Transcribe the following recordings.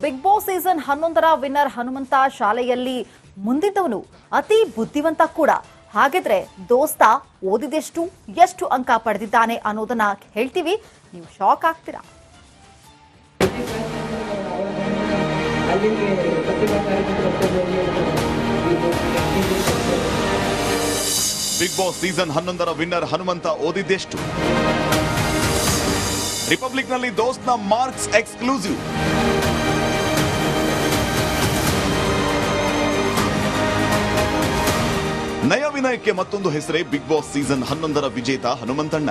Big boss season 11ರ winner Hanumantha ಶಾಲೆಯಲ್ಲಿ ಮುಂದಿದ್ದವನು ಅತಿ ಬುದ್ಧಿವಂತ ಕೂಡ. ಹಾಗಿದ್ರೆ ದೋಸ್ತ ಓದಿದೆಷ್ಟು ಎಷ್ಟು ಅಂಕ ಪಡೆದಿದ್ದಾನೆ ಅನ್ನೋದನ್ನ ಹೇಳ್ತೀವಿ, ನೀವು ಶಾಕ್ ಆಗ್ತೀರಾ. ಬಿಗ್ ಬಾಸ್ ಸೀಸನ್ 11ರ ವಿನ್ನರ್ ಹನುಮಂತ ಓದಿದ್ದೆಷ್ಟು? ರಿಪಬ್ಲಿಕ್ ನಲ್ಲಿ ದೋಸ್ತ್ನ ಮಾರ್ಕ್ಸ್ ಎಕ್ಸ್ಕ್ಲೂಸಿವ್. ನಯ ವಿನಯಕ್ಕೆ ಮತ್ತೊಂದು ಹೆಸರೇ ಬಿಗ್ ಬಾಸ್ ಸೀಸನ್ 11ರ ವಿಜೇತ ಹನುಮಂತಣ್ಣ.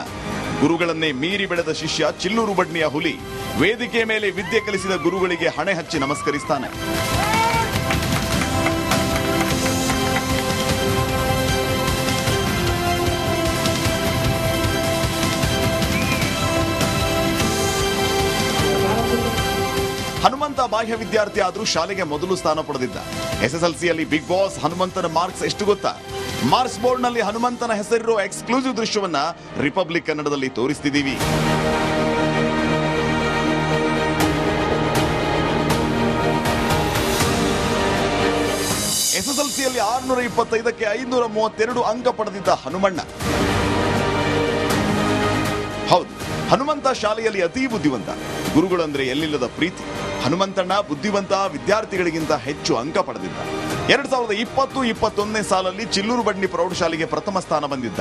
ಗುರುಗಳನ್ನೇ ಮೀರಿ ಬೆಳೆದ ಶಿಷ್ಯ ಚಿಲ್ಲೂರು ಬಡ್ನಿಯ ಹುಲಿ. ವೇದಿಕೆ ಮೇಲೆ ವಿದ್ಯೆ ಕಲಿಸಿದ ಗುರುಗಳಿಗೆ ಹಣೆ ಹಚ್ಚಿ ನಮಸ್ಕರಿಸ್ತಾನೆ. ಹನುಮಂತ ಬಾಹ್ಯ ವಿದ್ಯಾರ್ಥಿ ಆದ್ರೂ ಶಾಲೆಗೆ ಮೊದಲು ಸ್ಥಾನ ಪಡೆದಿದ್ದ. ಎಸ್ಎಸ್ಎಲ್ಸಿಯಲ್ಲಿ ಬಿಗ್ ಬಾಸ್ ಹನುಮಂತನ ಮಾರ್ಕ್ಸ್ ಎಷ್ಟು ಗೊತ್ತಾ? ಮಾರ್ಕ್ಸ್ ಬೋರ್ಡ್ ನಲ್ಲಿ ಹನುಮಂತನ ಹೆಸರಿರೋ ಎಕ್ಸ್ಕ್ಲೂಸಿವ್ ದೃಶ್ಯವನ್ನ ರಿಪಬ್ಲಿಕ್ ಕನ್ನಡದಲ್ಲಿ ತೋರಿಸ್ತಿದ್ದೀವಿ. ಎಸ್ಎಸ್ಎಲ್ಸಿಯಲ್ಲಿ 625ಕ್ಕೆ 532 ಅಂಕ ಪಡೆದಿದ್ದ ಹನುಮಣ್ಣ. ಹೌದು, ಹನುಮಂತ ಶಾಲೆಯಲ್ಲಿ ಅತೀ ಬುದ್ಧಿವಂತ. ಗುರುಗಳಂದ್ರೆ ಎಲ್ಲಿಲ್ಲದ ಪ್ರೀತಿ. ಹನುಮಂತಣ್ಣ ಬುದ್ಧಿವಂತ ವಿದ್ಯಾರ್ಥಿಗಳಿಗಿಂತ ಹೆಚ್ಚು ಅಂಕ ಪಡೆದಿದ್ದ. 2020-21ನೇ ಸಾಲಲ್ಲಿ ಚಿಲ್ಲೂರು ಬಡ್ನಿ ಪ್ರೌಢಶಾಲೆಗೆ ಪ್ರಥಮ ಸ್ಥಾನ ಬಂದಿದ್ದ.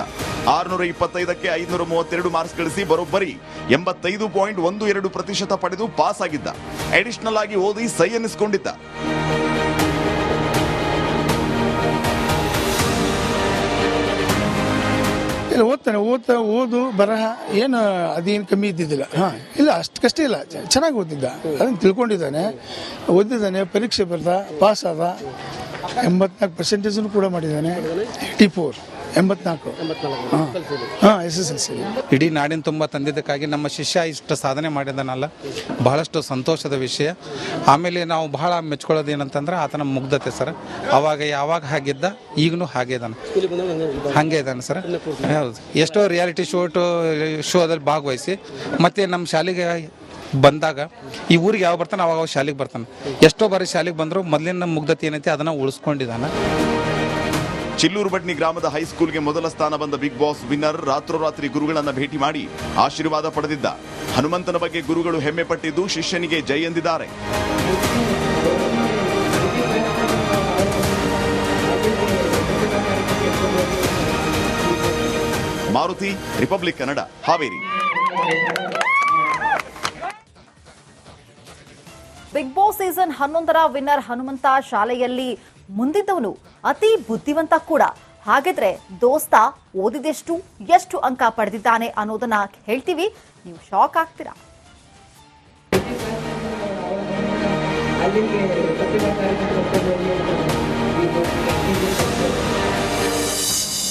625ಕ್ಕೆ 532 ಮಾರ್ಕ್ಸ್ ಗಳಿಸಿ ಬರೋಬ್ಬರಿ 85.12% ಪಡೆದು ಪಾಸ್ ಆಗಿದ್ದ. ಅಡಿಷನಲ್ ಆಗಿ ಓದಿ ಸೈ ಎನ್ನಿಸಿಕೊಂಡಿದ್ದ. ಇಲ್ಲ ಓದ್ತಾನೆ, ಓದು ಬರಹ ಏನು ಅದೇನು ಕಮ್ಮಿ ಇದ್ದಿದ್ದಿಲ್ಲ. ಇಲ್ಲ ಅಷ್ಟು ಕಷ್ಟ ಇಲ್ಲ, ಚೆನ್ನಾಗಿ ಓದಿದ್ದ, ಅದನ್ನು ತಿಳ್ಕೊಂಡಿದ್ದಾನೆ, ಓದಿದ್ದಾನೆ, ಪರೀಕ್ಷೆ ಬರ್ದ, ಪಾಸ್ ಆದ. 84% ಕೂಡ ಮಾಡಿದ್ದಾನೆ. 84 SSLC. ಇಡೀ ನಾಡಿನ ತುಂಬ ತಂದಿದ್ದಕ್ಕಾಗಿ ನಮ್ಮ ಶಿಷ್ಯ ಇಷ್ಟು ಸಾಧನೆ ಮಾಡಿದನಲ್ಲ, ಬಹಳಷ್ಟು ಸಂತೋಷದ ವಿಷಯ. ಆಮೇಲೆ ನಾವು ಬಹಳ ಮೆಚ್ಕೊಳ್ಳೋದು ಏನಂತಂದ್ರೆ ಆತನ ಮುಗ್ಧತೆ ಸರ್. ಅವಾಗ ಯಾವಾಗ ಹಾಗಿದ್ದ ಈಗಲೂ ಹಾಗೆ ಇದ್ದಾನೆ ಸರ್. ಹೌದು, ಎಷ್ಟೋ ರಿಯಾಲಿಟಿ ಶೋದಲ್ಲಿ ಭಾಗವಹಿಸಿ ಮತ್ತೆ ನಮ್ಮ ಶಾಲೆಗೆ ಬಂದಾಗ ಈ ಊರಿಗೆ ಯಾವ ಬರ್ತಾನೆ ಅವಾಗ ಶಾಲೆಗೆ ಬರ್ತಾನೆ. ಎಷ್ಟೋ ಬಾರಿ ಶಾಲೆಗೆ ಬಂದರೂ ಮೊದಲಿನ ಮುಗ್ಧತೆ ಏನೈತೆ ಅದನ್ನು ಉಳಿಸ್ಕೊಂಡಿದ್ದಾನೆ. ಚಿಲ್ಲೂರು ಬಡ್ನಿ ಗ್ರಾಮದ ಹೈಸ್ಕೂಲ್ಗೆ ಮೊದಲ ಸ್ಥಾನ ಬಂದ ಬಿಗ್ ಬಾಸ್ ವಿನ್ನರ್ ರಾತ್ರೋರಾತ್ರಿ ಗುರುಗಳನ್ನ ಭೇಟಿ ಮಾಡಿ ಆಶೀರ್ವಾದ ಪಡೆದಿದ್ದ. ಹನುಮಂತನ ಬಗ್ಗೆ ಗುರುಗಳು ಹೆಮ್ಮೆ ಪಟ್ಟಿದ್ದು ಶಿಷ್ಯನಿಗೆ ಜೈ ಎಂದಿದ್ದಾರೆ. Maruti, republic Kannada, Haveri. Big boss season 11ರ ವಿನ್ನರ್ ಹನುಮಂತ ಶಾಲೆಯಲ್ಲಿ ಮುಂದಿದ್ದವನು ಅತಿ ಬುದ್ಧಿವಂತ ಕೂಡ. ಹಾಗಿದ್ರೆ ದೋಸ್ತ ಓದಿದೆಷ್ಟು ಎಷ್ಟು ಅಂಕ ಪಡೆದಿದ್ದಾನೆ ಅನ್ನೋದನ್ನ ಹೇಳ್ತೀವಿ, ನೀವು ಶಾಕ್ ಆಗ್ತೀರಾ.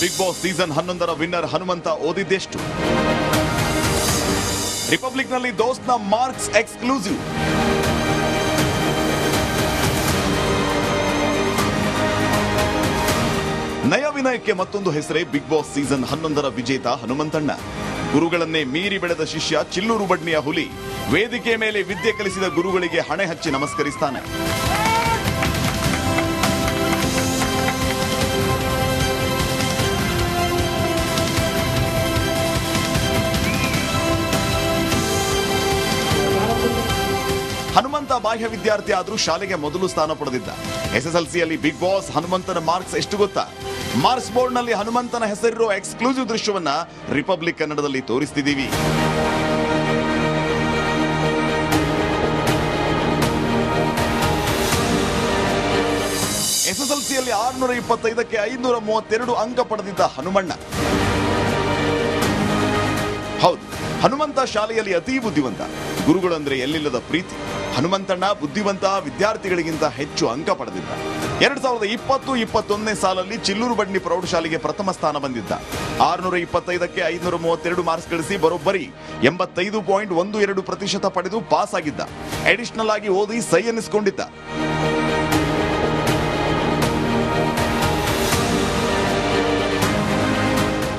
ಬಿಗ್ ಬಾಸ್ ಸೀಸನ್ 11ರ ವಿನ್ನರ್ ಹನುಮಂತ ಓದಿದ್ದೆಷ್ಟು? ರಿಪಬ್ಲಿಕ್ ನಲ್ಲಿ ದೋಸ್ತ್ನ ಮಾರ್ಕ್ಸ್ ಎಕ್ಸ್ಕ್ಲೂಸಿವ್. ನಯ ವಿನಯಕ್ಕೆ ಮತ್ತೊಂದು ಹೆಸರೇ ಬಿಗ್ ಬಾಸ್ ಸೀಸನ್ 11ರ ವಿಜೇತ ಹನುಮಂತಣ್ಣ. ಗುರುಗಳನ್ನೇ ಮೀರಿ ಬೆಳೆದ ಶಿಷ್ಯ ಚಿಲ್ಲೂರು ಬಡ್ನಿಯ ಹುಲಿ. ವೇದಿಕೆ ಮೇಲೆ ವಿದ್ಯೆ ಕಲಿಸಿದ ಗುರುಗಳಿಗೆ ಹಣೆ ಹಚ್ಚಿ ನಮಸ್ಕರಿಸ್ತಾನೆ. ಹನುಮಂತ ಬಾಹ್ಯ ವಿದ್ಯಾರ್ಥಿ ಆದ್ರೂ ಶಾಲೆಗೆ ಮೊದಲು ಸ್ಥಾನ ಪಡೆದಿದ್ದ. ಎಸ್ಎಸ್ಎಲ್ಸಿಯಲ್ಲಿ ಬಿಗ್ ಬಾಸ್ ಹನುಮಂತನ ಮಾರ್ಕ್ಸ್ ಎಷ್ಟು ಗೊತ್ತಾ? ಮಾರ್ಕ್ಸ್ ಬೋರ್ಡ್ ನಲ್ಲಿ ಹನುಮಂತನ ಹೆಸರಿರೋ ಎಕ್ಸ್ಕ್ಲೂಸಿವ್ ದೃಶ್ಯವನ್ನ ರಿಪಬ್ಲಿಕ್ ಕನ್ನಡದಲ್ಲಿ ತೋರಿಸ್ತಿದ್ದೀವಿ. ಎಸ್ಎಸ್ಎಲ್ಸಿಯಲ್ಲಿ 625ಕ್ಕೆ 532 ಅಂಕ ಪಡೆದಿದ್ದ ಹನುಮಣ್ಣ. ಹೌದು, ಹನುಮಂತ ಶಾಲೆಯಲ್ಲಿ ಅತೀ ಬುದ್ಧಿವಂತ. ಗುರುಗಳಂದ್ರೆ ಎಲ್ಲಿಲ್ಲದ ಪ್ರೀತಿ. ಹನುಮಂತಣ್ಣ ಬುದ್ಧಿವಂತ ವಿದ್ಯಾರ್ಥಿಗಳಿಗಿಂತ ಹೆಚ್ಚು ಅಂಕ ಪಡೆದಿದ್ದ. 2020-21ನೇ ಸಾಲಲ್ಲಿ ಚಿಲ್ಲೂರು ಬಡ್ನಿ ಪ್ರೌಢಶಾಲೆಗೆ ಪ್ರಥಮ ಸ್ಥಾನ ಬಂದಿದ್ದ. 625ಕ್ಕೆ 532 ಮಾರ್ಕ್ಸ್ ಗಳಿಸಿ ಬರೋಬ್ಬರಿ 85.12% ಪಡೆದು ಪಾಸ್ ಆಗಿದ್ದ. ಅಡಿಷನಲ್ ಆಗಿ ಓದಿ ಸೈ ಎನ್ನಿಸಿಕೊಂಡಿದ್ದ.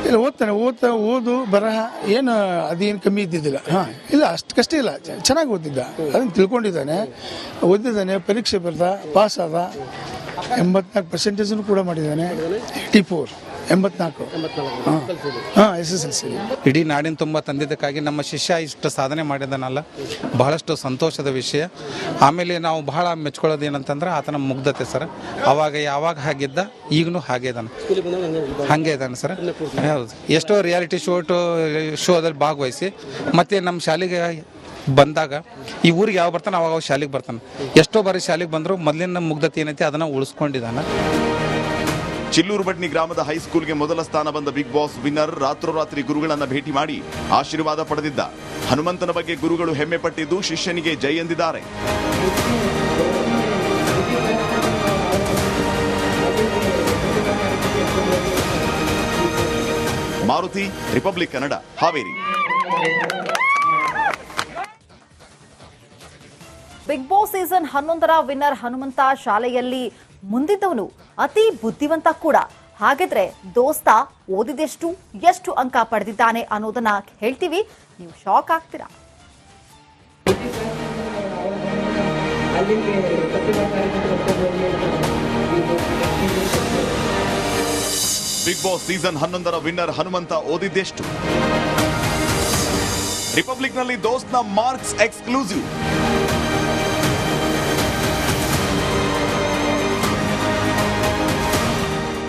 ಇಲ್ಲ ಓದು ಬರಹ ಏನು ಅದೇನು ಕಮ್ಮಿ ಇದ್ದಿದ್ದಿಲ್ಲ ಇಲ್ಲ ಅಷ್ಟಕ್ಕಷ್ಟೇ ಇಲ್ಲ ಚೆನ್ನಾಗಿ ಓದಿದ್ದ ಅದನ್ನು ತಿಳ್ಕೊಂಡಿದ್ದಾನೆ, ಓದಿದ್ದಾನೆ, ಪರೀಕ್ಷೆ ಬರ್ದ, ಪಾಸ್ ಆದ, 84% ಕೂಡ ಮಾಡಿದ್ದಾನೆ. 84 SSLC. ಇಡೀ ನಾಡಿನ ತುಂಬ ತಂದಿದ್ದಕ್ಕಾಗಿ ನಮ್ಮ ಶಿಷ್ಯ ಇಷ್ಟು ಸಾಧನೆ ಮಾಡಿದನಲ್ಲ, ಬಹಳಷ್ಟು ಸಂತೋಷದ ವಿಷಯ. ಆಮೇಲೆ ನಾವು ಬಹಳ ಮೆಚ್ಕೊಳ್ಳೋದು ಏನಂತಂದ್ರೆ ಆತನ ಮುಗ್ಧತೆ ಸರ್. ಅವಾಗ ಯಾವಾಗ ಹಾಗಿದ್ದ ಈಗಲೂ ಹಾಗೆ ಇದ್ದಾನೆ ಸರ್. ಹೌದು, ಎಷ್ಟೋ ರಿಯಾಲಿಟಿ ಶೋದಲ್ಲಿ ಭಾಗವಹಿಸಿ ಮತ್ತೆ ನಮ್ಮ ಶಾಲೆಗೆ ಬಂದಾಗ ಈ ಊರಿಗೆ ಯಾವ ಬರ್ತಾನೆ ಅವಾಗ ಶಾಲೆಗೆ ಬರ್ತಾನೆ. ಎಷ್ಟೋ ಬಾರಿ ಶಾಲೆಗೆ ಬಂದರೂ ಮೊದಲಿನ ಮುಗ್ಧತೆ ಏನೈತಿ ಅದನ್ನು ಉಳಿಸ್ಕೊಂಡಿದ್ದಾನೆ. ಚಿಲ್ಲೂರು ಬಡ್ನಿ ಗ್ರಾಮದ ಹೈಸ್ಕೂಲ್ಗೆ ಮೊದಲ ಸ್ಥಾನ ಬಂದ ಬಿಗ್ ಬಾಸ್ ವಿನ್ನರ್ ರಾತ್ರೋರಾತ್ರಿ ಗುರುಗಳನ್ನ ಭೇಟಿ ಮಾಡಿ ಆಶೀರ್ವಾದ ಪಡೆದಿದ್ದ. ಹನುಮಂತನ ಬಗ್ಗೆ ಗುರುಗಳು ಹೆಮ್ಮೆ ಪಟ್ಟಿದ್ದು ಶಿಷ್ಯನಿಗೆ ಜೈ ಎಂದಿದ್ದಾರೆ. Maruti, republic Kannada, Haveri. Big boss season 11ರ ವಿನ್ನರ್ ಹನುಮಂತ ಶಾಲೆಯಲ್ಲಿ ಮುಂದಿದ್ದವನು ಅತಿ ಬುದ್ಧಿವಂತ ಕೂಡ. ಹಾಗಿದ್ರೆ ದೋಸ್ತ ಓದಿದೆಷ್ಟು, ಎಷ್ಟು ಅಂಕ ಪಡೆದಿದ್ದಾನೆ ಅನ್ನೋದನ್ನ ಹೇಳ್ತೀವಿ, ನೀವು ಶಾಕ್ ಆಗ್ತೀರಾ. ಬಿಗ್ ಬಾಸ್ ಸೀಸನ್ 11ರ ವಿನ್ನರ್ ಹನುಮಂತ ಓದಿದ್ದೆಷ್ಟು? ರಿಪಬ್ಲಿಕ್ನಲ್ಲಿ ದೋಸ್ತ್ನ ಮಾರ್ಕ್ಸ್ ಎಕ್ಸ್ಕ್ಲೂಸಿವ್.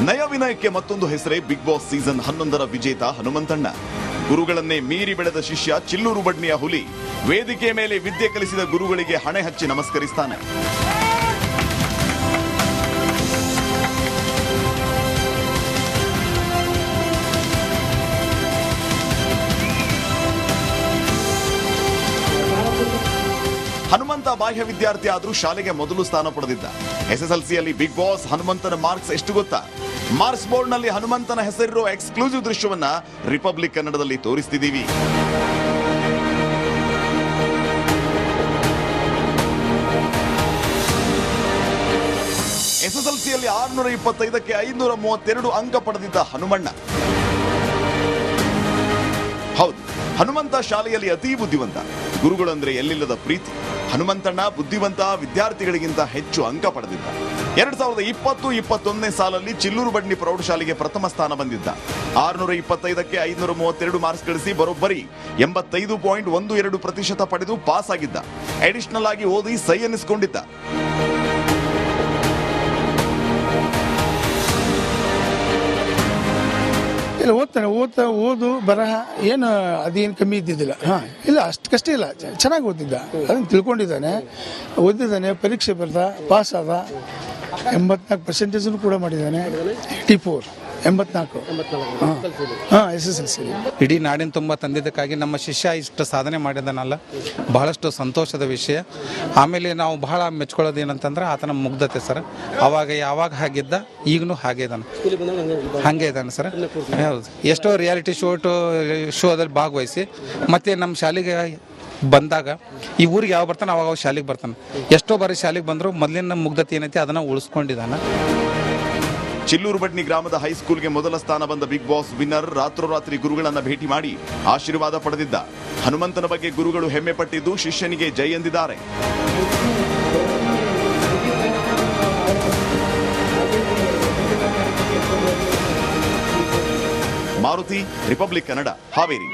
ನಯ ವಿನಯಕ್ಕೆ ಮತ್ತೊಂದು ಹೆಸರೇ ಬಿಗ್ ಬಾಸ್ ಸೀಸನ್ 11ರ ವಿಜೇತ ಹನುಮಂತಣ್ಣ. ಗುರುಗಳನ್ನೇ ಮೀರಿ ಬೆಳೆದ ಶಿಷ್ಯ ಚಿಲ್ಲೂರು ಬಡ್ನಿಯ ಹುಲಿ. ವೇದಿಕೆ ಮೇಲೆ ವಿದ್ಯೆ ಕಲಿಸಿದ ಗುರುಗಳಿಗೆ ಹಣೆ ಹಚ್ಚಿ ನಮಸ್ಕರಿಸ್ತಾನೆ. ಹನುಮಂತ ಬಾಹ್ಯ ವಿದ್ಯಾರ್ಥಿ ಆದ್ರೂ ಶಾಲೆಗೆ ಮೊದಲು ಸ್ಥಾನ ಪಡೆದಿದ್ದ. SSLCಯಲ್ಲಿ ಬಿಗ್ ಬಾಸ್ ಹನುಮಂತನ ಮಾರ್ಕ್ಸ್ ಎಷ್ಟು ಗೊತ್ತಾ? ಮಾರ್ಕ್ಸ್ ಬೋರ್ಡ್ ನಲ್ಲಿ ಹನುಮಂತನ ಹೆಸರಿರೋ ಎಕ್ಸ್ಕ್ಲೂಸಿವ್ ದೃಶ್ಯವನ್ನ ರಿಪಬ್ಲಿಕ್ ಕನ್ನಡದಲ್ಲಿ ತೋರಿಸ್ತಿದ್ದೀವಿ. SSLCಯಲ್ಲಿ 625ಕ್ಕೆ 532 ಅಂಕ ಪಡೆದಿದ್ದ ಹನುಮಣ್ಣ. ಹೌದು, ಹನುಮಂತ ಶಾಲೆಯಲ್ಲಿ ಅತೀ ಬುದ್ಧಿವಂತ. ಗುರುಗಳಂದ್ರೆ ಎಲ್ಲಿಲ್ಲದ ಪ್ರೀತಿ. ಹನುಮಂತಣ್ಣ ಬುದ್ಧಿವಂತ ವಿದ್ಯಾರ್ಥಿಗಳಿಗಿಂತ ಹೆಚ್ಚು ಅಂಕ ಪಡೆದಿದ್ದ. 2020-21ನೇ ಸಾಲಲ್ಲಿ ಚಿಲ್ಲೂರು ಬಡ್ನಿ ಪ್ರೌಢಶಾಲೆಗೆ ಪ್ರಥಮ ಸ್ಥಾನ ಬಂದಿದ್ದ. 625ಕ್ಕೆ 532 ಮಾರ್ಕ್ಸ್ ಗಳಿಸಿ ಬರೋಬ್ಬರಿ 85.12% ಪಡೆದು ಪಾಸ್ ಆಗಿದ್ದ. ಅಡಿಷನಲ್ ಆಗಿ ಓದಿ ಸೈ ಎನ್ನಿಸಿಕೊಂಡಿದ್ದ. ಇಲ್ಲ ಓದು ಬರಹ ಏನು ಅದೇನು ಕಮ್ಮಿ ಇದ್ದಿದ್ದಿಲ್ಲ ಇಲ್ಲ ಅಷ್ಟಕ್ಕಷ್ಟೇ ಇಲ್ಲ ಚೆನ್ನಾಗಿ ಓದಿದ್ದ ಅದನ್ನು ತಿಳ್ಕೊಂಡಿದ್ದಾನೆ, ಓದಿದ್ದಾನೆ, ಪರೀಕ್ಷೆ ಬರ್ದ, ಪಾಸ್ ಆದ, 84% ಕೂಡ ಮಾಡಿದ್ದಾನೆ. 84 SSLC. ಇಡೀ ನಾಡಿನ ತುಂಬ ತಂದಿದ್ದಕ್ಕಾಗಿ ನಮ್ಮ ಶಿಷ್ಯ ಇಷ್ಟು ಸಾಧನೆ ಮಾಡಿದನಲ್ಲ, ಬಹಳಷ್ಟು ಸಂತೋಷದ ವಿಷಯ. ಆಮೇಲೆ ನಾವು ಬಹಳ ಮೆಚ್ಕೊಳ್ಳೋದು ಏನಂತಂದ್ರೆ ಆತನ ಮುಗ್ಧತೆ ಸರ್. ಅವಾಗ ಯಾವಾಗ ಹಾಗಿದ್ದ ಈಗಲೂ ಹಾಗೆ ಇದ್ದಾನೆ ಸರ್. ಹೌದು, ಎಷ್ಟೋ ರಿಯಾಲಿಟಿ ಶೋದಲ್ಲಿ ಭಾಗವಹಿಸಿ ಮತ್ತೆ ನಮ್ಮ ಶಾಲೆಗೆ ಬಂದಾಗ ಈ ಊರಿಗೆ ಯಾವ ಬರ್ತಾನೆ ಅವಾಗ ಶಾಲೆಗೆ ಬರ್ತಾನೆ. ಎಷ್ಟೋ ಬಾರಿ ಶಾಲೆಗೆ ಬಂದರೂ ಮೊದಲಿನ ಮುಗ್ಧತೆ ಏನೈತಿ ಅದನ್ನು ಉಳಿಸ್ಕೊಂಡಿದ್ದಾನೆ. ಚಿಲ್ಲೂರು ಬಡ್ನಿ ಗ್ರಾಮದ ಹೈಸ್ಕೂಲ್ಗೆ ಮೊದಲ ಸ್ಥಾನ ಬಂದ ಬಿಗ್ ಬಾಸ್ ವಿನ್ನರ್ ರಾತ್ರೋರಾತ್ರಿ ಗುರುಗಳನ್ನ ಭೇಟಿ ಮಾಡಿ ಆಶೀರ್ವಾದ ಪಡೆದಿದ್ದ. ಹನುಮಂತನ ಬಗ್ಗೆ ಗುರುಗಳು ಹೆಮ್ಮೆ ಪಟ್ಟಿದ್ದು ಶಿಷ್ಯನಿಗೆ ಜೈ ಎಂದಿದ್ದಾರೆ. ಮಾರುತಿ, ರಿಪಬ್ಲಿಕ್ ಕನ್ನಡ, ಹಾವೇರಿ.